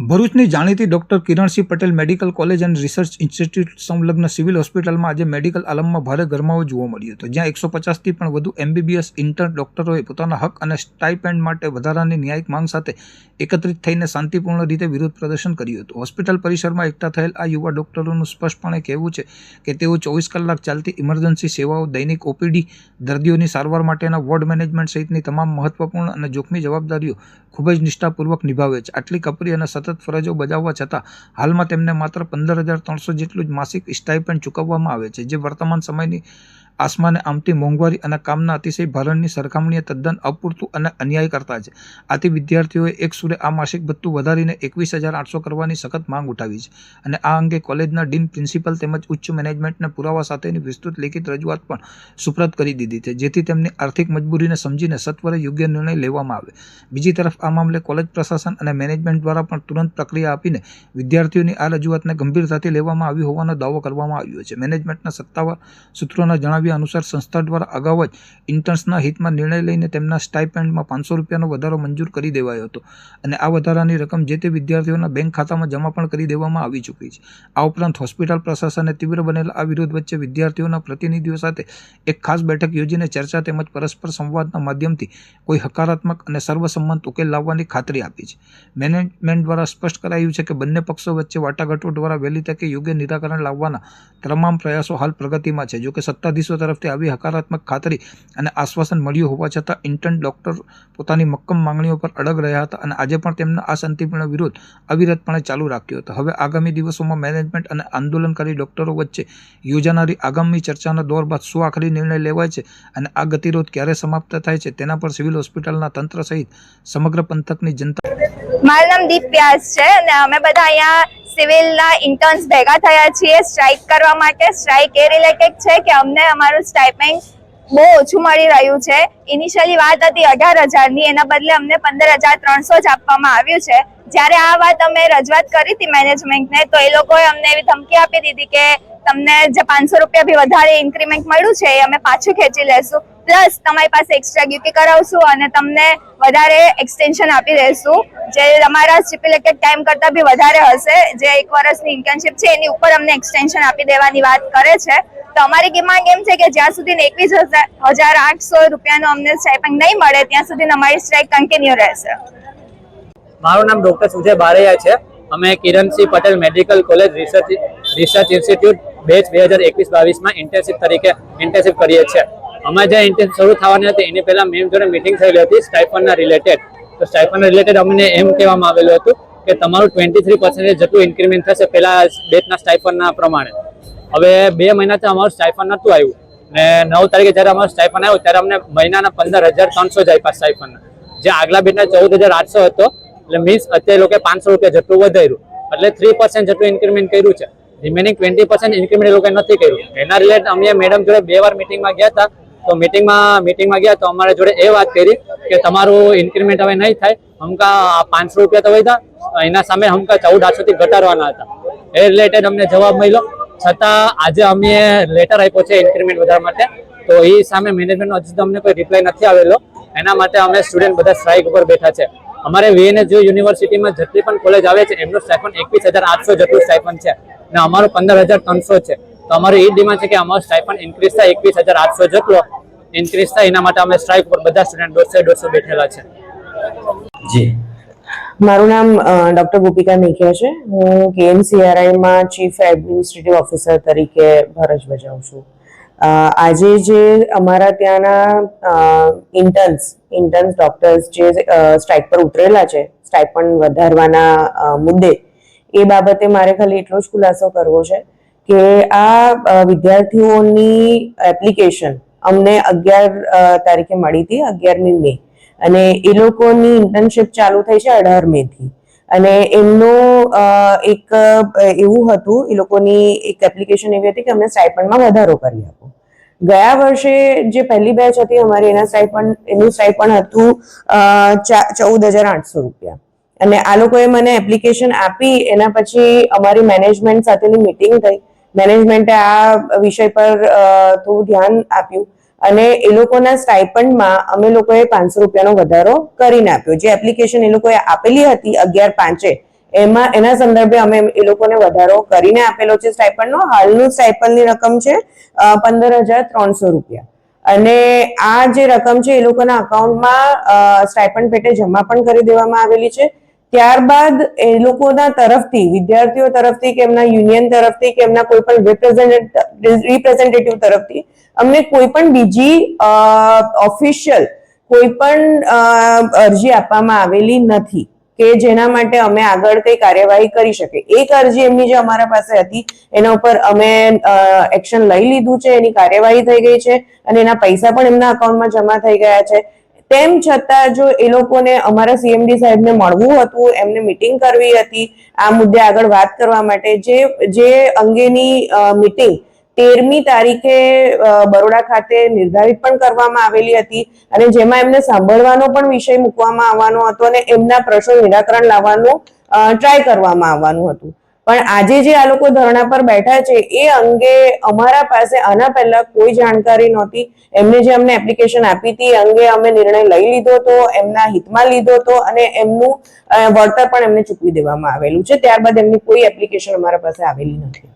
ભરૂચની જાણીતી doctor Kiransinh Patel medical college and research institute સંલગ્ન સિવિલ હોસ્પિટલમાં આજે મેડિકલ આલમમાં ભારે ગરમાવો જોવા મળ્યો હતો, જ્યાં 150થી પણ વધુ MBBS ઇન્ટર્ન ડોક્ટરોએ પોતાના હક અને સ્ટાઇપેન્ડ માટે વધારાની ન્યાયિક માંગ સાથે એકત્રિત થઈને શાંતિપૂર્ણ રીતે વિરોધ પ્રદર્શન કર્યું હતું. હોસ્પિટલ પરિસરમાં એકઠા થયેલ આ યુવા ડોક્ટરોનું સ્પષ્ટપણે કહેવું છે કે તેઓ 24 કલાક ચાલતી ઇમરજન્સી સેવાઓ, દૈનિક OPD, દર્દીઓની સારવાર માટેના વોર્ડ મેનેજમેન્ટ સહિતની તમામ મહત્વપૂર્ણ અને જોખમી જવાબદારીઓ ખૂબ જ નિષ્ઠાપૂર્વક નિભાવે છે. આટલી કપરી અને સતત ફરજો બજાવવા છતાં હાલમાં તેમને માત્ર 15,300 જેટલું જ માસિક સ્ટાઇપેન્ડ ચૂકવવામાં આવે છે, જે વર્તમાન સમયની આસમાને આમતી મોંઘવારી અને કામના અતિશય ભારણની સરખામણીએ તદ્દન અપૂરતું અને અન્યાય કરતા છે. આથી વિદ્યાર્થીઓએ એક સુરે આ માસિક ભથ્થું વધારીને 21,800 કરવાની સખત માંગ ઉઠાવી છે અને આ અંગે કોલેજના ડીન, પ્રિન્સિપલ તેમજ ઉચ્ચ મેનેજમેન્ટને પુરાવા સાથેની વિસ્તૃત લેખિત રજૂઆત પણ સુપ્રત કરી દીધી છે, જેથી તેમની આર્થિક મજબૂરીને સમજીને સત્વરે યોગ્ય નિર્ણય લેવામાં આવે. બીજી તરફ આ મામલે કોલેજ પ્રશાસન અને મેનેજમેન્ટ દ્વારા પણ તુરંત પ્રક્રિયા આપીને વિદ્યાર્થીઓની આ રજૂઆતને ગંભીરતાથી લેવામાં આવી હોવાનો દાવો કરવામાં આવ્યો છે. મેનેજમેન્ટના સત્તાવાર સૂત્રોના જણાવ્યા અનુસાર સંસ્થા દ્વારા અગાઉ જ ઇન્ટર્ન્સના હિતમાં નિર્ણય લઈને તેમના સ્ટાઇપેન્ડમાં 500 રૂપિયાનો વધારો મંજૂર કરી દેવાયો હતો અને આ વધારાની રકમ જે તે વિદ્યાર્થીઓના બેંક ખાતામાં જમા પણ કરી દેવામાં આવી ચૂકી છે. આ ઉપરાંત હોસ્પિટલ પ્રશાસને તીવ્ર બનેલા આ વિરોધ વચ્ચે વિદ્યાર્થીઓના પ્રતિનિધિઓ સાથે એક ખાસ બેઠક યોજીને ચર્ચા તેમજ પરસ્પર સંવાદના માધ્યમથી કોઈ હકારાત્મક અને સર્વસંમત ઉકેલ લાવવાની ખાતરી આપી છે. મેનેજમેન્ટ દ્વારા સ્પષ્ટ કરાયું છે કે બંને પક્ષો વચ્ચે વાટાઘાટો દ્વારા વહેલી તકે યોગ્ય નિરાકરણ લાવવાના તમામ પ્રયાસો હાલ પ્રગતિમાં છે. જોકે સત્તાધીશો તરફથી આવી હકારાત્મક ખાતરી અને આશ્વાસન મળ્યું હોવા છતાં ઇન્ટર્ન ડોક્ટર પોતાની મક્કમ માંગણીઓ પર અડગ રહ્યા હતા અને આજે પણ તેમના આ શાંતિપૂર્ણ વિરોધ અવિરતપણે ચાલુ રાખ્યો હતો. હવે આગામી દિવસોમાં મેનેજમેન્ટ અને આંદોલનકારી ડોક્ટરો વચ્ચે યોજાનારી આગામી ચર્ચાના દોર બાદ શું આખરી નિર્ણય લેવાય છે અને આ ગતિરોધ ક્યારે સમાપ્ત થાય છે તેના પર સિવિલ હોસ્પિટલના તંત્ર સહિત સમગ્ર પંથકની જનતા. મારું નામ દીપ વ્યાસ છે અને અમે બધા અહીંયા સિવિલના ઇન્ટર્ન્સ ભેગા થયા છીએ સ્ટ્રાઇક કરવા માટે. સ્ટ્રાઇક એ રિલેટેડ છે કે અમને અમારું સ્ટાઇપેન્ડ બહુ ઓછું મળી રહ્યું છે. ઇનિશિયલી વાત હતી 18,000ની, એના બદલે અમને 15,300 જ આપવામાં આવ્યું છે. જ્યારે આ વાત અમે રજૂઆત કરી હતી મેનેજમેન્ટને, તો એ લોકોએ અમને એવી ધમકી આપી દીધી કે તમને જે 500 રૂપિયા બી વધારે ઇન્ક્રીમેન્ટ મળ્યું છે એ અમે પાછું ખેંચી લેશું, પ્લસ તમારી પાસે એક્સ્ટ્રા ડ્યુટી કરાવશું અને તમને વધારે એક્સટેન્શન આપી દઈશું, જે તમારા સ્ટિપ્યુલેટેડ ટાઈમ કરતાં બી વધારે હશે. જે 1 વર્ષની ઇન્ટર્નશિપ છે એની ઉપર અમને એક્સટેન્શન આપી દેવાની વાત કરે છે. તો અમારી ડિમાન્ડ એમ છે કે જ્યાં સુધી 21,800 રૂપિયાનો અમને સ્ટાઇપેન્ડ નહીં મળે ત્યાં સુધી અમારી સ્ટ્રાઇક કન્ટિન્યુ રહેશે. મારું નામ ડોક્ટર સુજય બારૈયા છે. અમે Kiransinh Patel medical college research institute batch 2021-22માં ઇન્ટર્નશિપ કરીએ છીએ. અમે જે ઇન્ટર્નશિપ શરૂ થવાની હતી એની પહેલા મેમ જોડે મીટિંગ થયેલી હતી સ્ટાઇપન્ડના રિલેટેડ. તો સ્ટાઇપન્ડના રિલેટેડ અમને એમ કહેવામાં આવેલું હતું કે તમારું 23% જેટલું ઇન્ક્રીમેન્ટ થશે પહેલા બેચના સ્ટાઇપન્ડના પ્રમાણે. હવે 2 મહિનાથી અમારું સ્ટાઇપન્ડ નહોતું આવ્યું ને 9 તારીખે જ્યારે અમારું સ્ટાઇપન્ડ આવ્યું ત્યારે અમને મહિનાના 15,300 જ આપ્યા સ્ટાઇપન્ડના, જે આગલા બેચના 14,800 હતો. એટલે મીન્સ અત્યારે લોકો 500 રૂપિયા જેટલું વધાર્યું, એટલે 3% જેટલું ઇન્ક્રીમેન્ટ કર્યું છે. રિમેનિંગ 20% ઇન્ક્રીમેન્ટ એ લોકોએ નથી કર્યું. એના રિલેટેડ અમે મેડમ જોડે 2 વાર મિટિંગમાં ગયા હતા. તો મિટિંગમાં ગયા તો અમારા જોડે એ વાત કરી કે તમારું ઇન્ક્રીમેન્ટ હવે નહીં થાય, હમકા 500 રૂપિયા તો વધ્યા, એના સામે હમકા 14,800 થી ઘટાડવાના હતા. એ રિલેટેડ અમને જવાબ મળ્યો, છતાં આજે અમે લેટર આપ્યો છે ઇન્ક્રીમેન્ટ વધારવા માટે. તો એ સામે મેનેજમેન્ટનો હજી તો અમને કોઈ રિપ્લાય નથી આવેલો. એના માટે અમે સ્ટુડન્ટ બધા સ્ટ્રાઇક ઉપર બેઠા છે. અમારે VNS યુનિવર્સિટીમાં જેટલી પણ કોલેજ આવે છે એમનું સ્ટાઇપન્ડ 21,800 જેટલું સ્ટાઇપન્ડ છે ને અમારું 15,300 છે. તો અમારું એ ડિમાન્ડ છે કે અમારું સ્ટાઇપન્ડ ઇન્ક્રીઝ થાય, 21,800 જેટલો ઇન્ક્રીઝ થાય. એના માટે અમે સ્ટ્રાઇક ઉપર બધા સ્ટુડન્ટ 150 બેઠેલા છે. જી, મારું નામ ડોક્ટર ગોપિકા મેઘિયા છે. હું KMCRI માં ચીફ એડમિનિસ્ટ્રેટિવ ઓફિસર તરીકે ફરજ બજાવું છું. આજે જે અમારા ત્યાંના ઇન્ટર્ન્સ ડોક્ટર્સ જે સ્ટ્રાઇક પર ઉતરેલા છે સ્ટાઇપન્ડ વધારવાના મુદ્દે, એ બાબતે મારે ખાલી એટલો જ ખુલાસો કરવો છે કે આ વિદ્યાર્થીઓની એપ્લિકેશન અમને 11 તારીખે મળી હતી, 11મી મે, અને એ લોકોની ઇન્ટર્નશિપ ચાલુ થઈ છે 18 મેથી. અને એમનું એક એવું હતું, એ લોકોની એક એપ્લિકેશન એવી હતી કે અમને સ્ટાઇપન્ડમાં વધારો કરી આપો. ગયા વર્ષે જે પહેલી બેચ હતી અમારી એનું સ્ટાઇપન્ડ હતું 14,800 રૂપિયા. અને આ લોકોએ મને એપ્લિકેશન આપી, એના પછી અમારી મેનેજમેન્ટ સાથેની મિટિંગ થઈ. મેનેજમેન્ટે આ વિષય પર થોડું ધ્યાન આપ્યું અને એ લોકોના સ્ટાઇપન્ડમાં અમે લોકોએ 500 રૂપિયાનો વધારો કરીને આપ્યો. જે એપ્લિકેશન એ લોકોએ આપેલી હતી 11/5 એના સંદર્ભે અમે એ લોકોને વધારો કરીને આપેલો છે સ્ટાઇપન્ડનો. હાલનું સ્ટાઇપન્ડની રકમ છે 15,300 રૂપિયા. અને આ જે રકમ છે એ લોકોના અકાઉન્ટમાં સ્ટાઇપન્ડ પેટે જમા પણ કરી દેવામાં આવેલી છે. ત્યારબાદ એ લોકોના તરફથી, વિદ્યાર્થીઓ તરફથી કે એમના યુનિયન તરફથી કે એમના કોઈ પણ રિપ્રેઝેન્ટેટિવ તરફથી અમને કોઈ પણ બીજી ઓફિશિયલ કોઈ પણ અરજી આપવામાં આવેલી નથી કે જેના માટે અમે આગળ કઈ કાર્યવાહી કરી શકીએ. એક અરજી એમની જે અમારા પાસે હતી એના ઉપર અમે એક્શન લઈ લીધું છે, એની કાર્યવાહી થઈ ગઈ છે અને એના પૈસા પણ એમના અકાઉન્ટમાં જમા થઈ ગયા છે. તેમ છતાં જો એ લોકોને અમારા સીએમડી સાહેબને મળવું હતું, એમને મીટિંગ કરવી હતી આ મુદ્દે આગળ વાત કરવા માટે, જે અંગેની મીટિંગ 13મી તારીખે બરોડા ખાતે નિર્ધારિત પણ કરવામાં આવેલી હતી અને જેમાં એમને સાંભળવાનો પણ વિષય મૂકવામાં આવવાનો હતો અને એમના પ્રશ્નો નિરાકરણ લાવવાનું ટ્રાય કરવામાં આવવાનું હતું. પણ આજે જે આ લોકો ધરણા પર બેઠા છે એ અંગે અમારા પાસે આના પહેલા કોઈ જાણકારી નહોતી. એમને જે અમને એપ્લિકેશન આપી હતી એ અંગે અમે નિર્ણય લઈ લીધો હતો, એમના હિતમાં લીધો હતો અને એમનું વળતર પણ એમને ચૂકવી દેવામાં આવેલું છે. ત્યારબાદ એમની કોઈ એપ્લિકેશન અમારા પાસે આવેલી નથી.